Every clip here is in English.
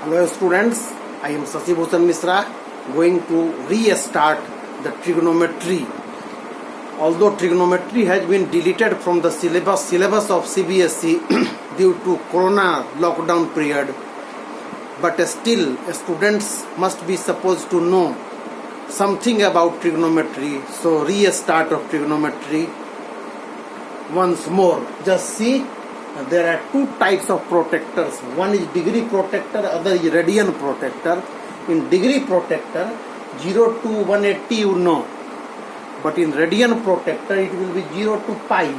Hello students, I am Sasi Bhushan Misra going to restart the trigonometry. Although trigonometry has been deleted from the syllabus of CBSE due to Corona lockdown period, but still students must be supposed to know something about trigonometry. So restart of trigonometry once more. Just see, there are two types of protectors. One is degree protector, other is radian protector. In degree protector, 0 to 180 you know, but in radian protector it will be 0 to pi.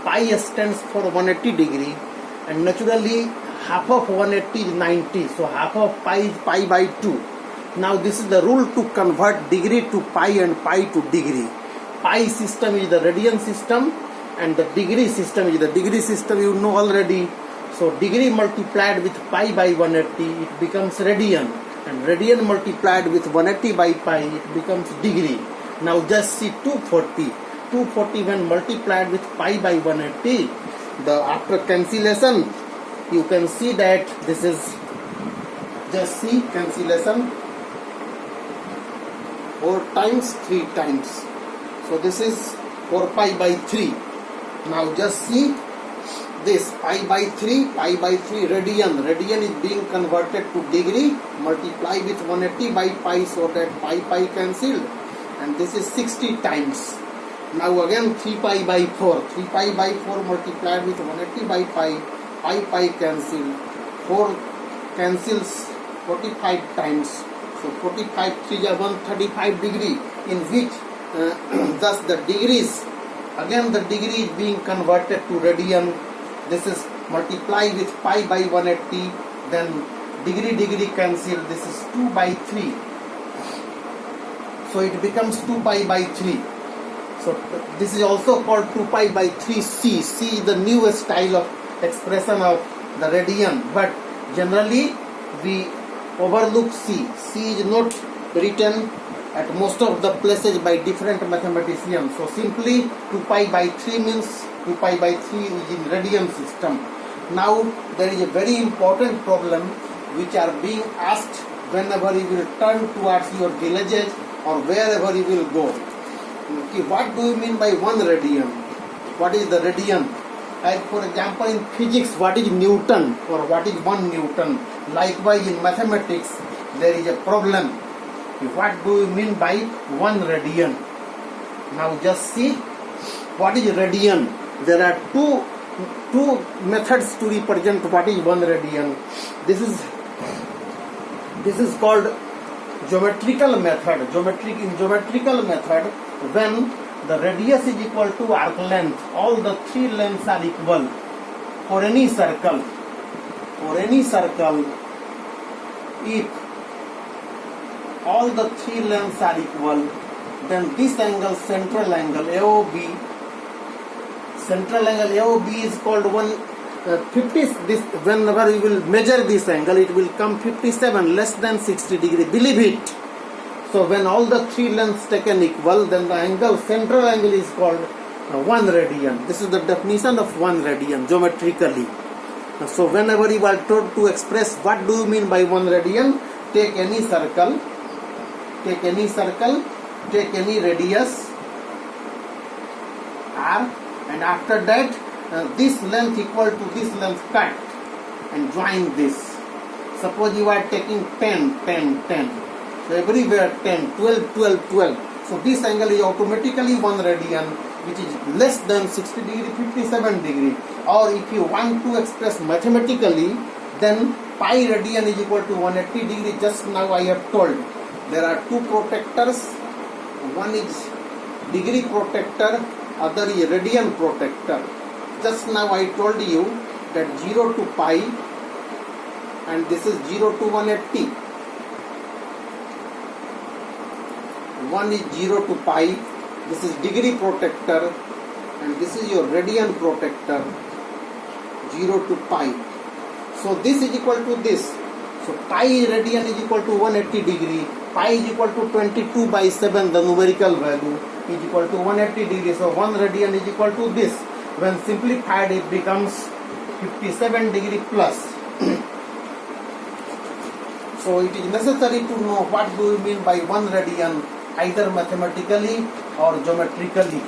Pi stands for 180 degree, and naturally half of 180 is 90, so half of pi is pi by 2. Now this is the rule to convert degree to pi and pi to degree. Pi system is the radian system, and the degree system is the degree system you know already. So degree multiplied with pi by 180 it becomes radian, and radian multiplied with 180 by pi it becomes degree. Now just see 240 when multiplied with pi by 180, after cancellation you can see that this is, just see cancellation, 4 times 3 times, so this is 4 pi by 3. Now just see this pi by 3 radian is being converted to degree, multiply with 180 by pi, so that pi cancelled, and this is 60 times. Now again 3 pi by 4 multiplied with 180 by pi cancelled, 4 cancels 45 times, so 45 3 are 135 degree, in which thus the degrees, again the degree is being converted to radian. This is multiply with pi by 180, then degree cancel, this is 2 by 3, so it becomes 2 pi by 3. So this is also called 2 pi by 3 c. C is the newest style of expression of the radian, but generally we overlook c. C is not written at most of the places by different mathematicians. So simply 2 pi by 3 means 2 pi by 3 is in radian system. Now there is a very important problem which are being asked whenever you will turn towards your villages or wherever you will go. Okay, what do you mean by 1 radian? What is the radian? Like for example in physics, what is Newton or what is 1 Newton? Likewise in mathematics there is a problem. What do you mean by 1 radian? Now just see what is radian. There are two methods to represent what is 1 radian. This is called geometrical method. In geometrical method, when the radius is equal to arc length, all the 3 lengths are equal for any circle. If all the 3 lengths are equal, then this angle, central angle AOB is called 50. This, whenever you will measure this angle, it will come 57, less than 60 degree. Believe it. So when all the 3 lengths taken equal, then the angle, central angle is called 1 radian. This is the definition of 1 radian geometrically. So whenever you are told to express what do you mean by 1 radian, take any circle, take any radius r, and after that this length equal to this length cut and join this. Suppose you are taking 10, so everywhere 10, 12. So this angle is automatically 1 radian, which is less than 60 degree, 57 degree. Or if you want to express mathematically, then pi radian is equal to 180 degree. Just now I have told there are 2 protectors. One is degree protector, other is radian protector. Just now I told you that 0 to pi, and this is 0 to 180. One is 0 to pi, this is degree protector, and this is your radian protector, 0 to pi. So this is equal to this. So pi radian is equal to 180 degree. Pi is equal to 22 by 7, the numerical value is equal to 180 degree. So 1 radian is equal to this. When simplified, it becomes 57 degree plus. So it is necessary to know what do you mean by 1 radian, either mathematically or geometrically.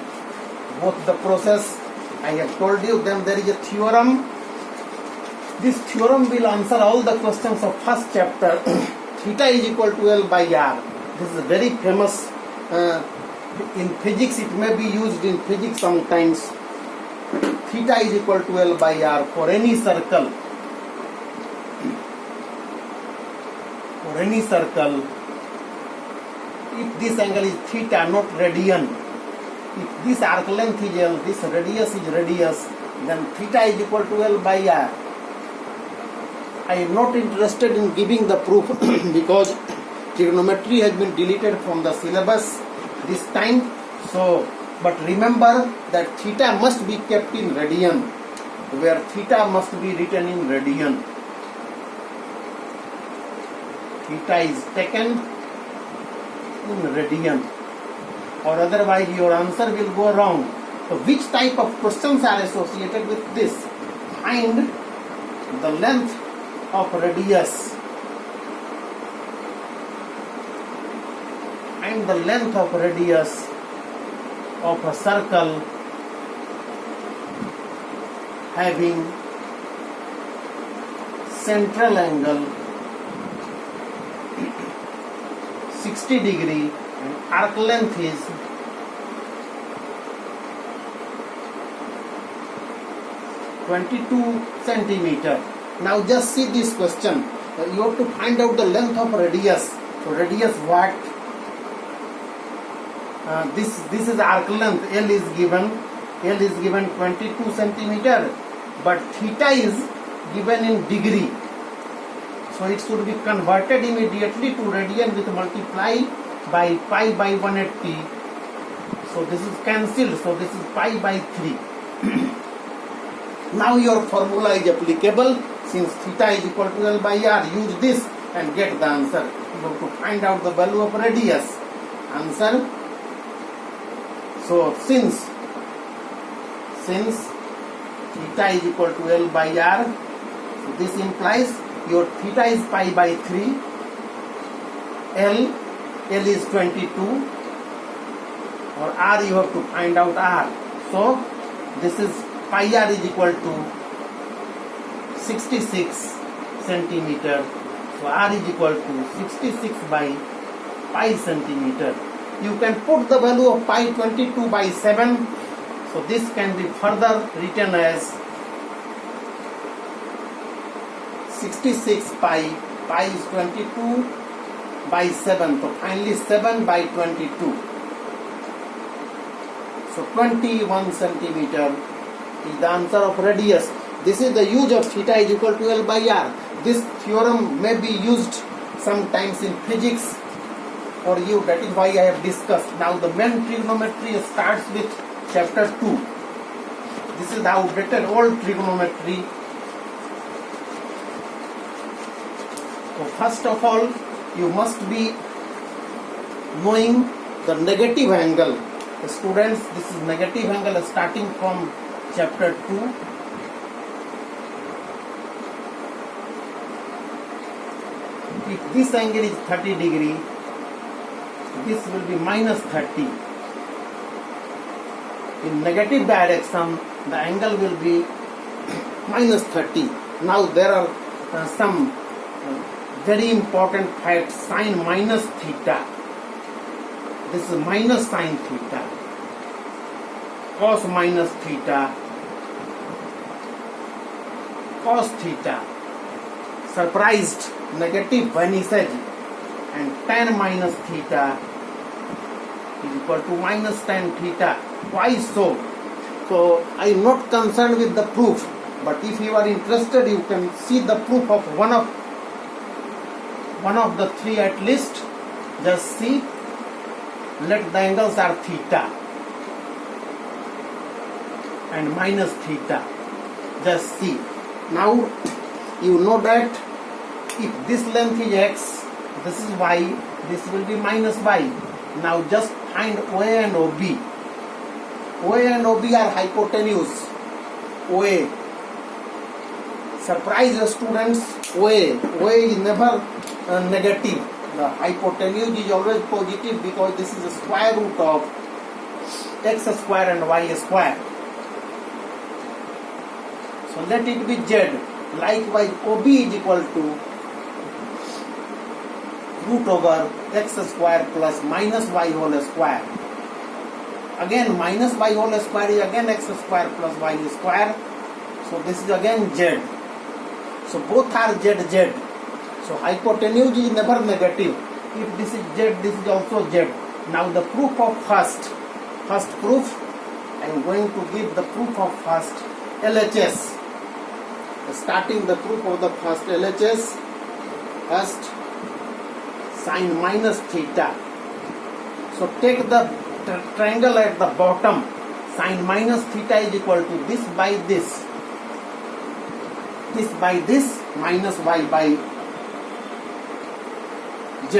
Both the process I have told you. Then there is a theorem. This theorem will answer all the questions of first chapter. Theta is equal to L by R. This is very famous in physics. It may be used in physics sometimes. Theta is equal to L by R for any circle. For any circle, if this angle is theta, not radian, if this arc length is L, this radius is radius, then theta is equal to L by R. I am not interested in giving the proof because trigonometry has been deleted from the syllabus this time. So, but remember that theta must be kept in radian, where theta must be written in radian. Theta is taken in radian, or otherwise your answer will go wrong. So which type of questions are associated with this? Find the length of radius. Find the length of radius of a circle having central angle 60 degree and arc length is 22 centimeter. Now just see this question. You have to find out the length of radius. So radius what? This is arc length. L is given 22 centimeter, but theta is given in degree. So it should be converted immediately to radian with multiply by pi by 180. So this is cancelled. So this is pi by 3. Now your formula is applicable. Since theta is equal to L by R, use this and get the answer. You have to find out the value of radius. Answer. So since theta is equal to L by R, so this implies your theta is pi by 3, L is 22, or R you have to find out R. So this is pi R is equal to 66 centimeter. So R is equal to 66 by pi centimeter. You can put the value of pi 22 by 7. So this can be further written as 66 pi is 22 by 7. So finally 7 by 22. So 21 centimeter is the answer of radius. This is the use of theta is equal to L by R. This theorem may be used sometimes in physics for you. That is why I have discussed. Now the main trigonometry starts with chapter 2. This is the outdated old trigonometry. So first of all, you must be knowing the negative angle. Students, this is negative angle starting from chapter 2. If this angle is 30 degree, this will be minus 30. In negative direction, the angle will be minus 30. Now there are some very important facts. Sine minus theta. This is minus sine theta. Cos minus theta. Cos theta. Surprised, negative vanishes, and tan minus theta is equal to minus tan theta. Why so? So I am not concerned with the proof, but if you are interested, you can see the proof of one of the three at least. Just see. Let the angles are theta and minus theta. Just see. Now you know that if this length is x, this is y, this will be minus y. Now just find OA and OB. OA and OB are hypotenuse. OA. Surprise students, OA is never negative. The hypotenuse is always positive because this is the square root of x square and y square. So let it be z. Likewise, OB is equal to root over x square plus minus y whole square. Again, minus y whole square is again x square plus y square. So this is again z. So both are z, z. So hypotenuse is never negative. If this is z, this is also z. Now the proof of first proof, I am going to give the proof of first LHS. Starting the proof of the first LHS, first sine minus theta. So take the triangle at the bottom. Sine minus theta is equal to this by this by this, minus y by z,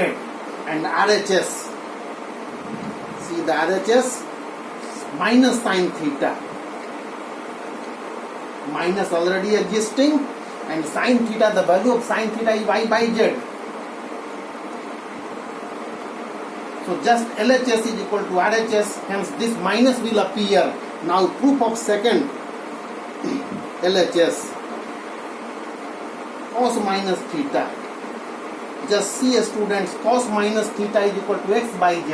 and RHS. See the RHS, minus sine theta, minus already existing, and sine theta, the value of sine theta is y by z. So just LHS is equal to RHS, hence this minus will appear. Now proof of second LHS, cos minus theta. Just see, students, cos minus theta is equal to x by z,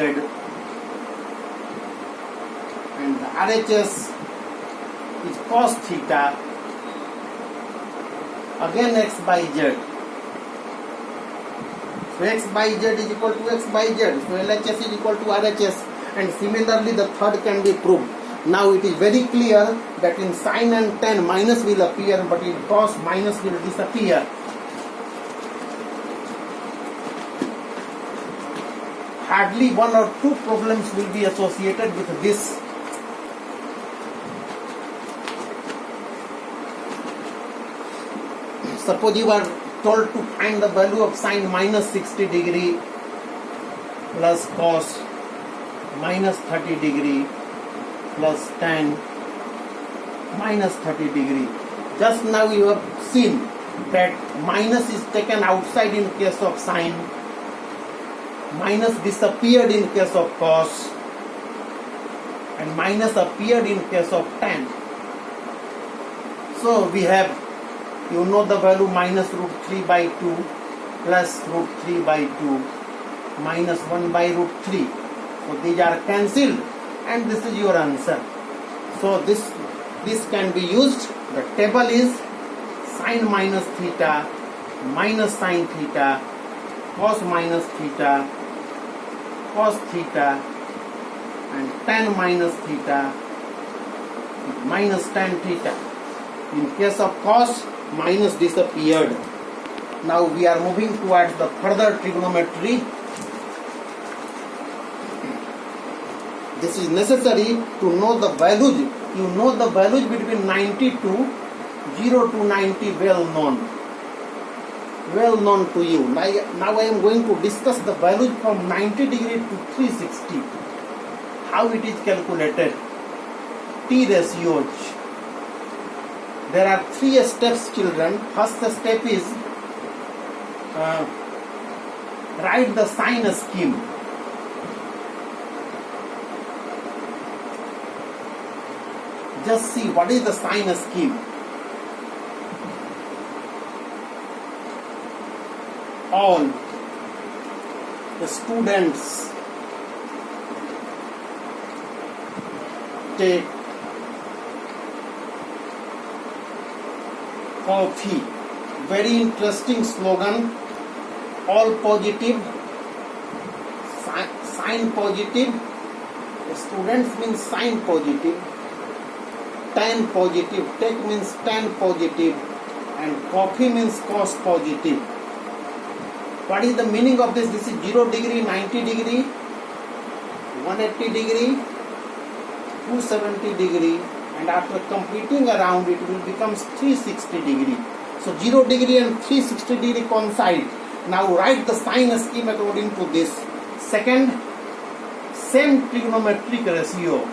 and RHS is cos theta, again x by z. So x by z is equal to x by z. So LHS is equal to RHS, and similarly the third can be proved. Now it is very clear that in sine and tan minus will appear, but in cos minus will disappear. Hardly one or two problems will be associated with this. Suppose you are told to find the value of sine minus 60 degree plus cos minus 30 degree plus tan minus 30 degree. Just now you have seen that minus is taken outside in case of sine, minus disappeared in case of cos, and minus appeared in case of tan. So we have, you know the value, minus root 3 by 2 plus root 3 by 2 minus 1 by root 3. So these are cancelled, and this is your answer. So this can be used. The table is sine minus theta, minus sine theta, cos minus theta, cos theta, and tan minus theta, minus tan theta. In case of cos, minus disappeared. Now we are moving towards the further trigonometry. This is necessary to know the values. You know the values between 90 to 0 to 90 well known to you. Now I am going to discuss the values from 90 degree to 360. How it is calculated. T ratios. There are 3 steps, children. First step is write the sine scheme. Just see what is the sine scheme. All the students take coffee. Very interesting slogan. All positive, sign positive. The students means sign positive. Tan positive. Take means tan positive. And coffee means cos positive. What is the meaning of this? This is 0 degree, 90 degree, 180 degree, 270 degree, and after completing around it will become 360 degree. So 0 degree and 360 degree coincide. Now write the sine scheme according to this. Second, same trigonometric ratio.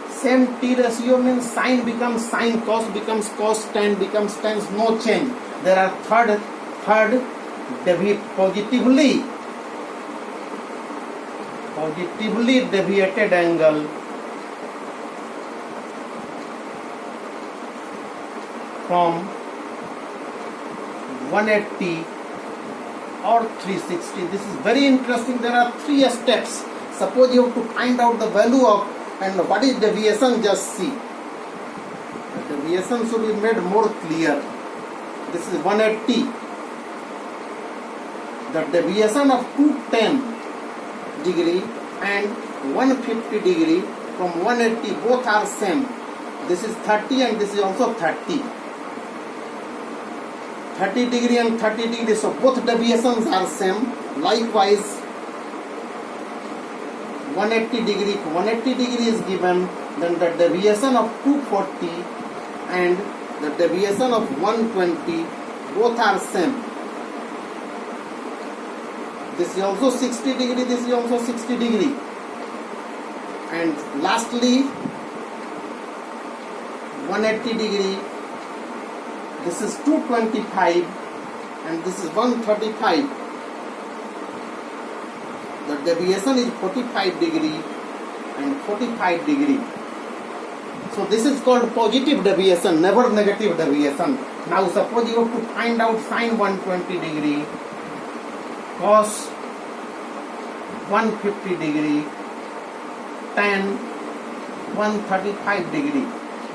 Same T ratio means sine becomes sine, cos becomes cos, tan becomes tan, no change. There are third positively deviated angle from 180 or 360. This is very interesting. There are 3 steps. Suppose you have to find out the value of and what is deviation, just see. The deviation should be made more clear. This is 180. The deviation of 210 degree and 150 degree from 180 both are same. This is 30 and this is also 30. 30 degree and 30 degree, so both deviations are same. Likewise 180 degree, 180 degree is given, then the deviation of 240 and the deviation of 120 both are same. This is also 60 degree, this is also 60 degree. And lastly 180 degree, this is 225 and this is 135. The deviation is 45 degree and 45 degree. So this is called positive deviation, never negative deviation. Now suppose you have to find out sine 120 degree, cos 150 degree, tan 135 degree.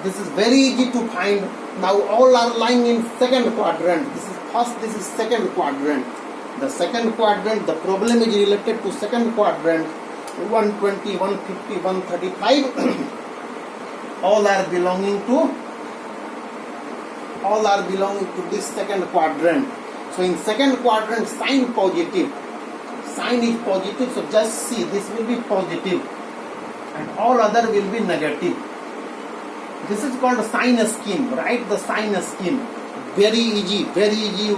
This is very easy to find. Now all are lying in second quadrant. This is first, this is second quadrant. The second quadrant, the problem is related to second quadrant. 120, 150, 135 all are belonging to this second quadrant. So in second quadrant, sine positive. Sine is positive, so just see, this will be positive and all other will be negative. This is called sine scheme. Write the sine scheme. Very easy, very easy.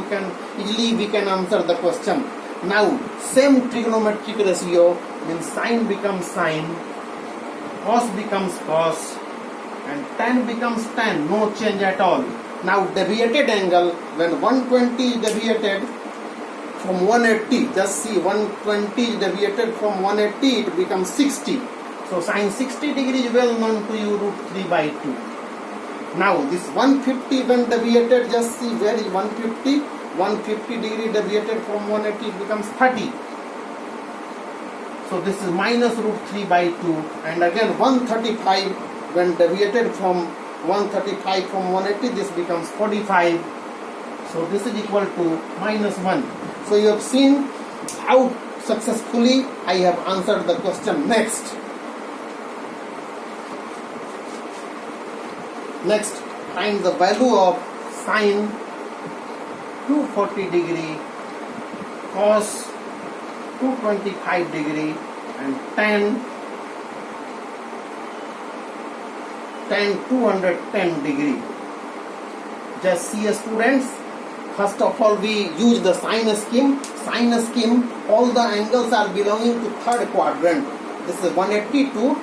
We can answer the question. Now same trigonometric ratio means sine becomes sine, cos becomes cos, and tan becomes tan. No change at all. Now deviated angle, when 120 is deviated from 180, just see 120 is deviated from 180, it becomes 60. So sine 60 degree is well known to you, root 3 by 2. Now this 150 when deviated, just see where is 150 degree deviated from 180, it becomes 30. So this is minus root 3 by 2, and again 135 when deviated from 135 from 180, this becomes 45. So this is equal to minus 1. So you have seen how successfully I have answered the question. Next, find the value of sine 240 degree, cos 225 degree, and tan 210 degree. Just see, students, first of all we use the sine scheme. Sine scheme, all the angles are belonging to third quadrant. This is 182.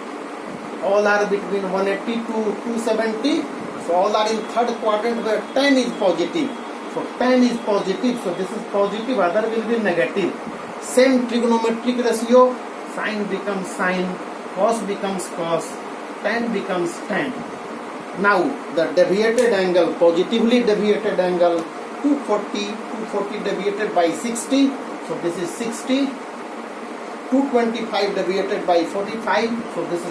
All are between 180 to 270. So all are in third quadrant where tan is positive. So tan is positive. So this is positive, other will be negative. Same trigonometric ratio, sine becomes sine, cos becomes cos, tan becomes tan. Now the deviated angle, positively deviated angle 240 deviated by 60. So this is 60. 225 deviated by 45. So this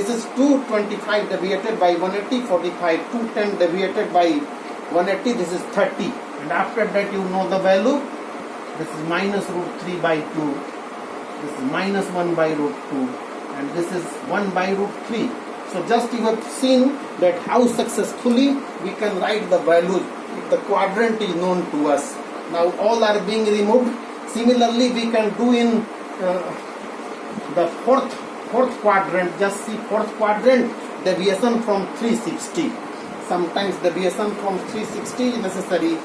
is 225 deviated by 180, 45, 210 deviated by 180, this is 30. And after that you know the value. This is minus root 3 by 2. This is minus 1 by root 2. And this is 1 by root 3. So just you have seen that how successfully we can write the values if the quadrant is known to us. Now all are being removed. Similarly we can do in the fourth quadrant. Just see fourth quadrant, deviation from 360. Sometimes deviation from 360 is necessary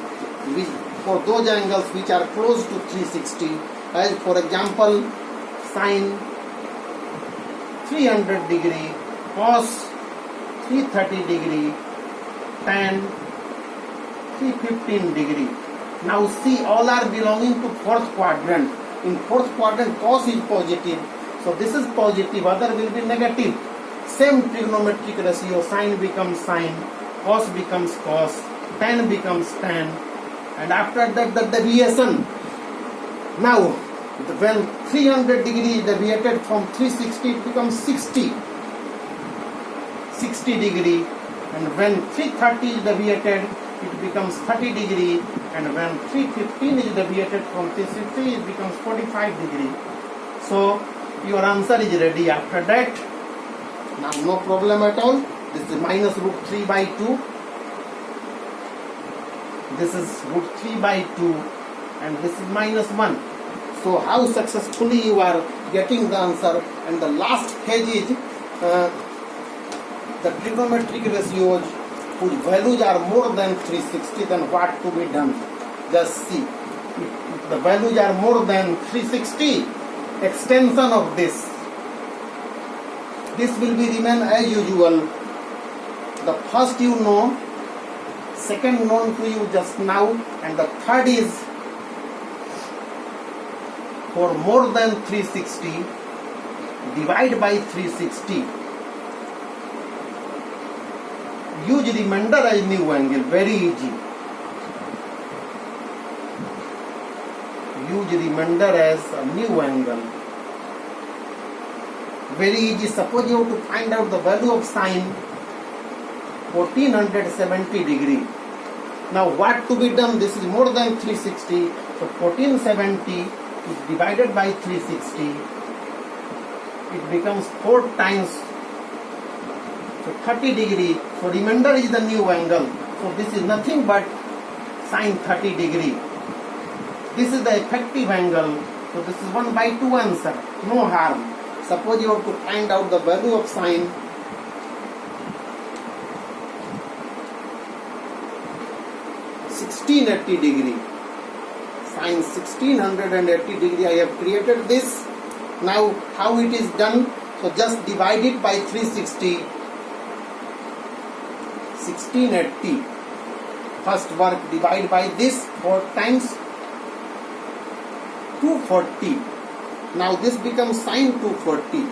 for those angles which are close to 360. As for example, sine 300 degree, cos 330 degree, tan 315 degree. Now see, all are belonging to fourth quadrant. In fourth quadrant, cos is positive. So this is positive, other will be negative. Same trigonometric ratio, sine becomes sine, cos becomes cos, tan becomes tan. And after that, the deviation. Now, when 300 degree is deviated from 360, it becomes 60 degree. And when 330 is deviated, it becomes 30 degree. And when 315 is deviated from 360, it becomes 45 degree. So, your answer is ready. After that, now no problem at all. This is minus root 3 by 2. This is root 3 by 2. And this is minus 1. So how successfully you are getting the answer. And the last page is the trigonometric ratios whose values are more than 360, then what to be done. Just see. If the values are more than 360, extension of this will be remain as usual. The first you know, second known to you just now, and the third is for more than 360, divide by 360. Use remainder as new angle, very easy. Use remainder as a new angle. Very easy. Suppose you have to find out the value of sine 1470 degree. Now what to be done? This is more than 360. So 1470 is divided by 360. It becomes 4 times. So 30 degree. So remainder is the new angle. So this is nothing but sine 30 degree. This is the effective angle. So this is 1 by 2 answer. No harm. Suppose you have to find out the value of sine 1680 degree. Sine 1680 degree. I have created this. Now how it is done? So just divide it by 360. 1680. First work, divide by this 4 times 240. Now this becomes sine 240.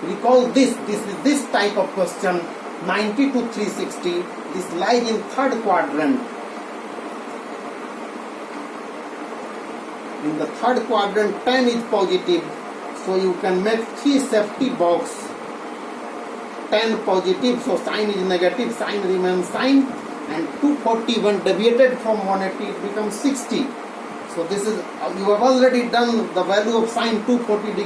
Recall this type of question, 90 to 360. This lies in third quadrant. In the third quadrant, tan is positive, so you can make 3 safety box. Tan positive, so sine is negative, sine remains sine, and 240 when deviated from 180, it becomes 60. So this is, you have already done the value of sine 240 degree.